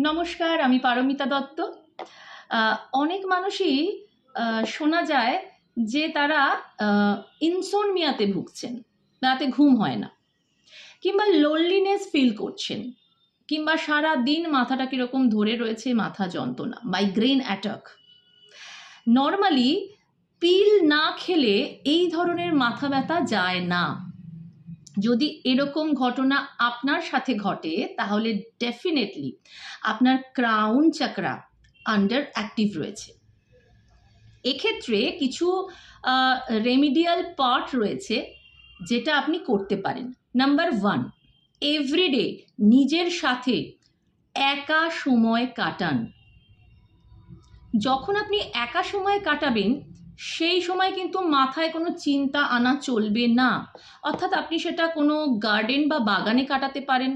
নমস্কার, আমি পারমিতা দত্ত। অনেক মানুষই শোনা যায় যে তারা ইনসোমনিয়াতে ভুগছেন, রাতে ঘুম হয় না, কিংবা লোনলিনেস ফিল করছেন, কিংবা সারা দিন মাথাটা কীরকম ধরে রয়েছে, মাথা যন্ত্রণা, মাইগ্রেন অ্যাটাক। নর্মালি পিল না খেলে এই ধরনের মাথা ব্যথা যায় না। যদি এরকম ঘটনা আপনার সাথে ঘটে তাহলে ডেফিনেটলি আপনার ক্রাউন চাকরা আন্ডার অ্যাক্টিভ রয়েছে। এক্ষেত্রে কিছু রেমিডিয়াল পার্ট রয়েছে যেটা আপনি করতে পারেন। নাম্বার 1, এভরিডে নিজের সাথে একা সময় কাটান। যখন আপনি একা সময় কাটাবেন সেই সময় কিন্তু মাথায় কোনো চিন্তা আনা চলবে না। অর্থাৎ আপনি সেটা কোনো গার্ডেন বা বাগানে কাটাতে পারেন,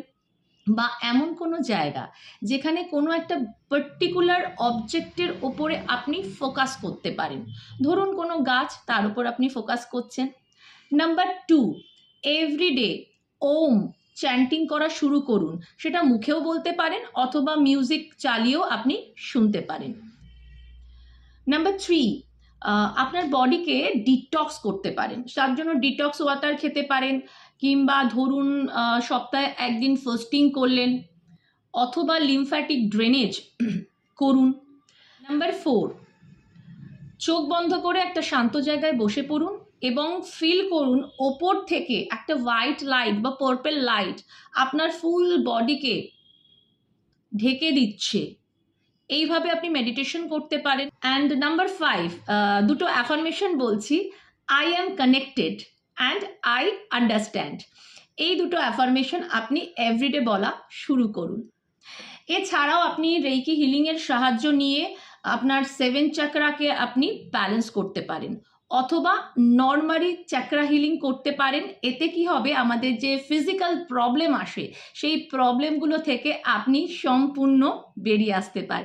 বা এমন কোনো জায়গা যেখানে কোনো একটা পার্টিকুলার অবজেক্টের ওপরে আপনি ফোকাস করতে পারেন। ধরুন কোনো গাছ, তার উপর আপনি ফোকাস করছেন। নাম্বার 2, এভরিডে ওম চ্যান্টিং করা শুরু করুন। সেটা মুখেও বলতে পারেন অথবা মিউজিক চালিয়েও আপনি শুনতে পারেন। নাম্বার 3, আপনার বডিকে ডিটক্স করতে পারেন। তার জন্য ডিটক্স ওয়াটার খেতে পারেন, কিংবা ধরুন সপ্তাহে একদিন ফাস্টিং করলেন, অথবা লিমফ্যাটিক ড্রেনেজ করুন। নাম্বার 4, চোখ বন্ধ করে একটা শান্ত জায়গায় বসে পড়ুন এবং ফিল করুন ওপর থেকে একটা হোয়াইট লাইট বা পার্পল লাইট আপনার ফুল বডিকে ঢেকে দিচ্ছে। এইভাবে আপনি মেডিটেশন করতে পারেন। অ্যান্ড নাম্বার 5, দুটো অ্যাফার্মেশন বলছি। I am connected and I understand. এই দুটো অ্যাফার্মেশন আপনি এভরিডে বলা শুরু করুন। এছাড়াও আপনি রেইকি হিলিংয়ের সাহায্য নিয়ে আপনার 7 চাকরাকে আপনি ব্যালেন্স করতে পারেন, অথবা নর্মালি চাকরা হিলিং করতে পারেন। এতে কি হবে, আমাদের যে ফিজিক্যাল প্রবলেম আসে সেই প্রবলেমগুলো থেকে আপনি সম্পূর্ণ বেরিয়ে আসতে পারেন।